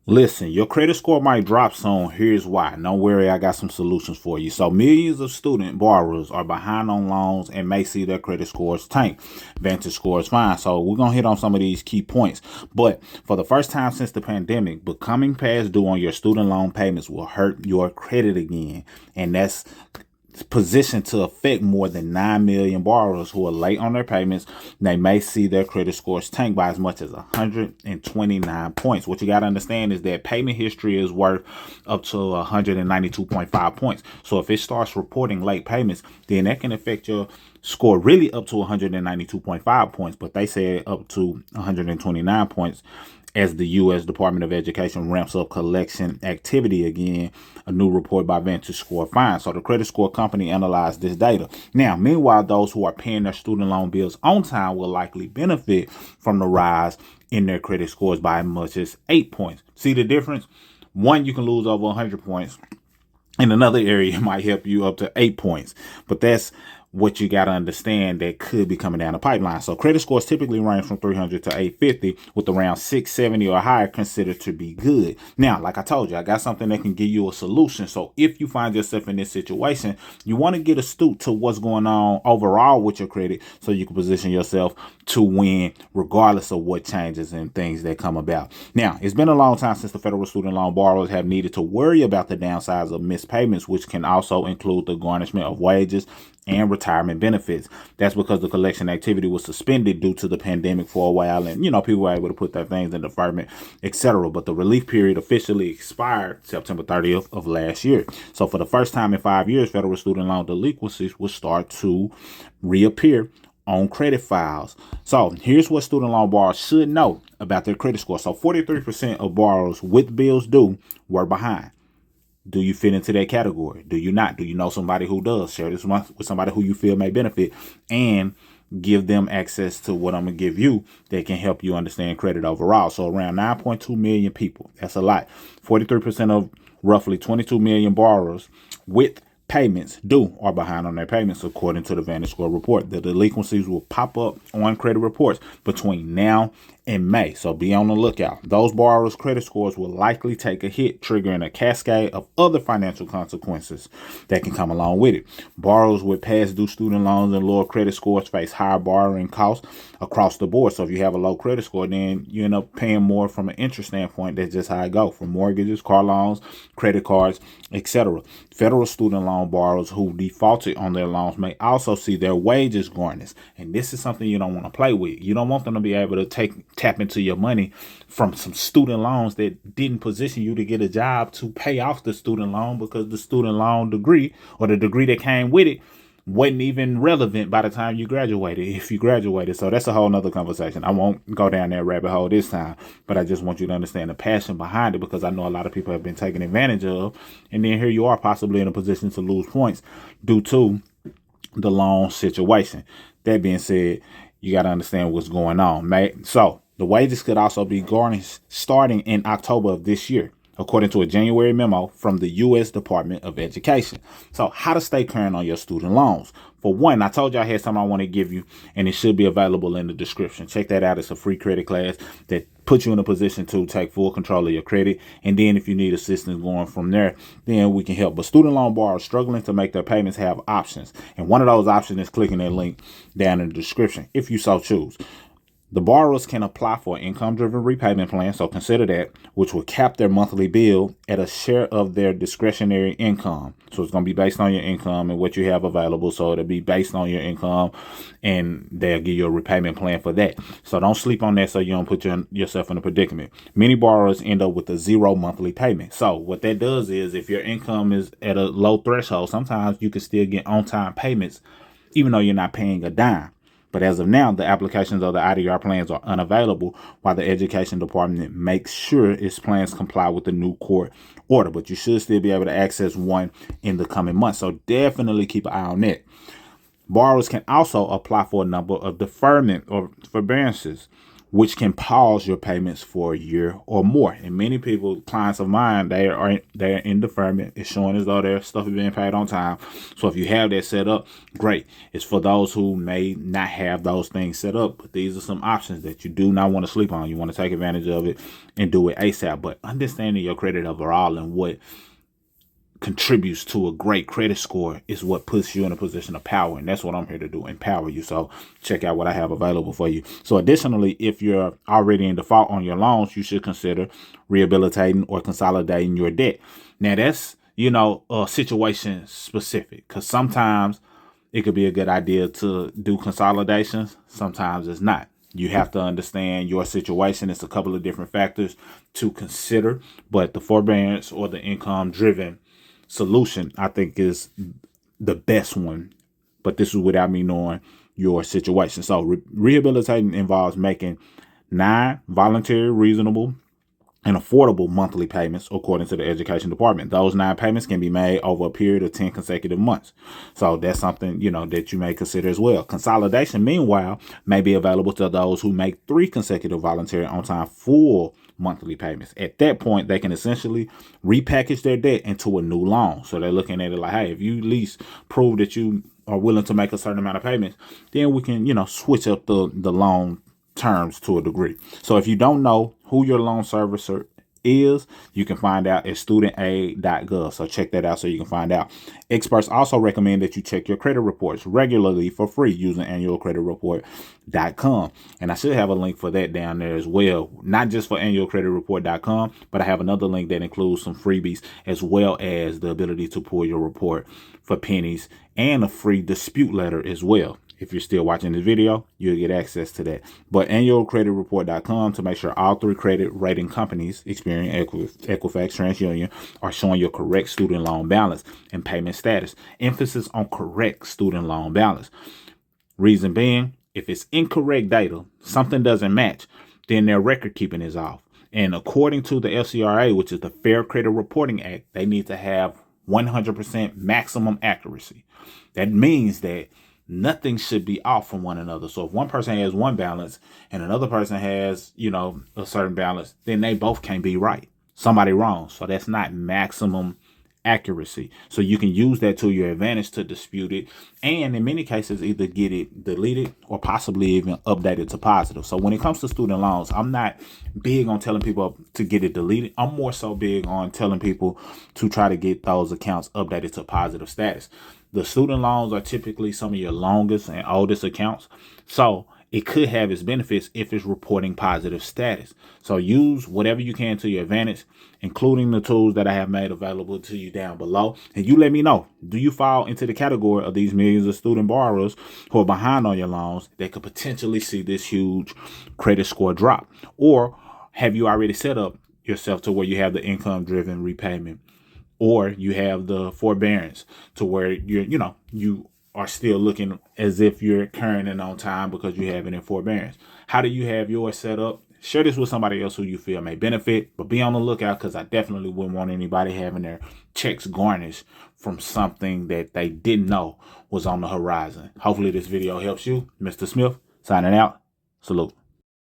Listen, your credit score might drop soon. Here's why. Don't worry, I got some solutions for you. So millions of student borrowers are behind on loans and may see their credit scores tank. VantageScore is fine. So we're going to hit on some of these key points. But for the first time since the pandemic, becoming past due on your student loan payments will hurt your credit again. And that's positioned to affect more than 9 million borrowers who are late on their payments. They may see their credit scores tank by as much as 129 points. What you got to understand is that payment history is worth up to 192.5 points. So if it starts reporting late payments, then that can affect your score really up to 192.5 points. But they said up to 129 points as the U.S. Department of Education ramps up collection activity again. A new report by VantageScore finds. So the credit score company analyzed this data. Now, meanwhile, those who are paying their student loan bills on time will likely benefit from the rise in their credit scores by as much as 8 points. See the difference? One, you can lose over 100 points. In another area, it might help you up to 8 points. But that's what you got to understand that could be coming down the pipeline. So credit scores typically range from 300 to 850, with around 670 or higher considered to be good. Now, like I told you, I got something that can give you a solution. So if you find yourself in this situation, you want to get astute to what's going on overall with your credit so you can position yourself to win regardless of what changes and things that come about. Now, it's been a long time since the federal student loan borrowers have needed to worry about the downsides of missed payments, which can also include the garnishment of wages and retirement benefits. That's because the collection activity was suspended due to the pandemic for a while, and people were able to put their things in deferment, etc. But the relief period officially expired September 30th of last year. So for the first time in 5 years, federal student loan delinquencies will start to reappear on credit files. So here's what student loan borrowers should know about their credit score. So 43% of borrowers with bills due were behind. Do you fit into that category? Do you not? Do you know somebody who does? Share this with somebody who you feel may benefit, and give them access to what I'm going to give you that can help you understand credit overall. So around 9.2 million people. That's a lot. 43% of roughly 22 million borrowers with payments due are behind on their payments, according to the VantageScore report. The delinquencies will pop up on credit reports between now and May, so be on the lookout. Those borrowers' credit scores will likely take a hit, triggering a cascade of other financial consequences that can come along with it. Borrowers with past due student loans and lower credit scores face higher borrowing costs across the board. So if you have a low credit score, then you end up paying more from an interest standpoint. That's just how it goes for mortgages, car loans, credit cards, etc. Federal student loan borrowers who defaulted on their loans may also see their wages garnished. And this is something you don't want to play with. You don't want them to be able to tap into your money from some student loans that didn't position you to get a job to pay off the student loan, because the student loan degree or the degree that came with it wasn't even relevant by the time you graduated, if you graduated. So that's a whole nother conversation. I won't go down that rabbit hole this time, but I just want you to understand the passion behind it, because I know a lot of people have been taken advantage of. And then here you are possibly in a position to lose points due to the loan situation. That being said, you got to understand what's going on, mate. So the wages could also be garnished starting in October of this year, according to a January memo from the U.S. Department of Education. So how to stay current on your student loans. For one, I told you I had something I want to give you, and it should be available in the description. Check that out. It's a free credit class that puts you in a position to take full control of your credit. And then if you need assistance going from there, then we can help. But student loan borrowers struggling to make their payments have options. And one of those options is clicking that link down in the description, if you so choose. The borrowers can apply for an income-driven repayment plan, so consider that, which will cap their monthly bill at a share of their discretionary income. So it's going to be based on your income and what you have available. So it'll be based on your income, and they'll give you a repayment plan for that. So don't sleep on that so you don't put yourself in a predicament. Many borrowers end up with a 0 monthly payment. So what that does is, if your income is at a low threshold, sometimes you can still get on-time payments even though you're not paying a dime. But as of now, the applications of the IDR plans are unavailable, while the education department makes sure its plans comply with the new court order. But you should still be able to access one in the coming months. So definitely keep an eye on that. Borrowers can also apply for a number of deferment or forbearances, which can pause your payments for a year or more. And many people, clients of mine, they're in deferment. It's showing as though their stuff is being paid on time. So if you have that set up, great. It's for those who may not have those things set up, but these are some options that you do not want to sleep on. You want to take advantage of it and do it ASAP. But understanding your credit overall and what contributes to a great credit score is what puts you in a position of power. And that's what I'm here to do, empower you. So check out what I have available for you. So additionally, if you're already in default on your loans, you should consider rehabilitating or consolidating your debt. Now that's, situation specific, because sometimes it could be a good idea to do consolidations. Sometimes it's not. You have to understand your situation. It's a couple of different factors to consider, but the forbearance or the income driven solution, I think, is the best one. But this is without me knowing your situation. So rehabilitating involves making 9 voluntary, reasonable, and affordable monthly payments according to the education department. Those 9 payments can be made over a period of 10 consecutive months. So that's something, that you may consider as well. Consolidation, meanwhile, may be available to those who make 3 consecutive voluntary on-time full monthly payments. At that point, they can essentially repackage their debt into a new loan. So they're looking at it like, hey, if you at least prove that you are willing to make a certain amount of payments, then we can, switch up the loan terms to a degree. So if you don't know who your loan servicer is, you can find out at studentaid.gov. So check that out so you can find out. Experts also recommend that you check your credit reports regularly for free using annualcreditreport.com. And I should have a link for that down there as well. Not just for annualcreditreport.com, but I have another link that includes some freebies as well as the ability to pull your report for pennies and a free dispute letter as well. If you're still watching this video, you'll get access to that. But annualcreditreport.com to make sure all 3 credit rating companies, Experian, Equifax, TransUnion, are showing your correct student loan balance and payment status. Emphasis on correct student loan balance. Reason being, if it's incorrect data, something doesn't match, then their record keeping is off. And according to the FCRA, which is the Fair Credit Reporting Act, they need to have 100% maximum accuracy. That means that nothing should be off from one another. So if one person has one balance and another person has, a certain balance, then they both can't be right. Somebody wrong. So that's not maximum accuracy. So you can use that to your advantage to dispute it. And in many cases, either get it deleted or possibly even updated to positive. So when it comes to student loans, I'm not big on telling people to get it deleted. I'm more so big on telling people to try to get those accounts updated to positive status. The student loans are typically some of your longest and oldest accounts. So it could have its benefits if it's reporting positive status. So use whatever you can to your advantage, including the tools that I have made available to you down below. And you let me know, do you fall into the category of these millions of student borrowers who are behind on your loans that could potentially see this huge credit score drop? Or have you already set up yourself to where you have the income driven repayment? Or you have the forbearance to where you are still looking as if you're current and on time because you have it in forbearance. How do you have yours set up? Share this with somebody else who you feel may benefit, but be on the lookout because I definitely wouldn't want anybody having their checks garnished from something that they didn't know was on the horizon. Hopefully this video helps you. Mr. Smith, signing out. Salute.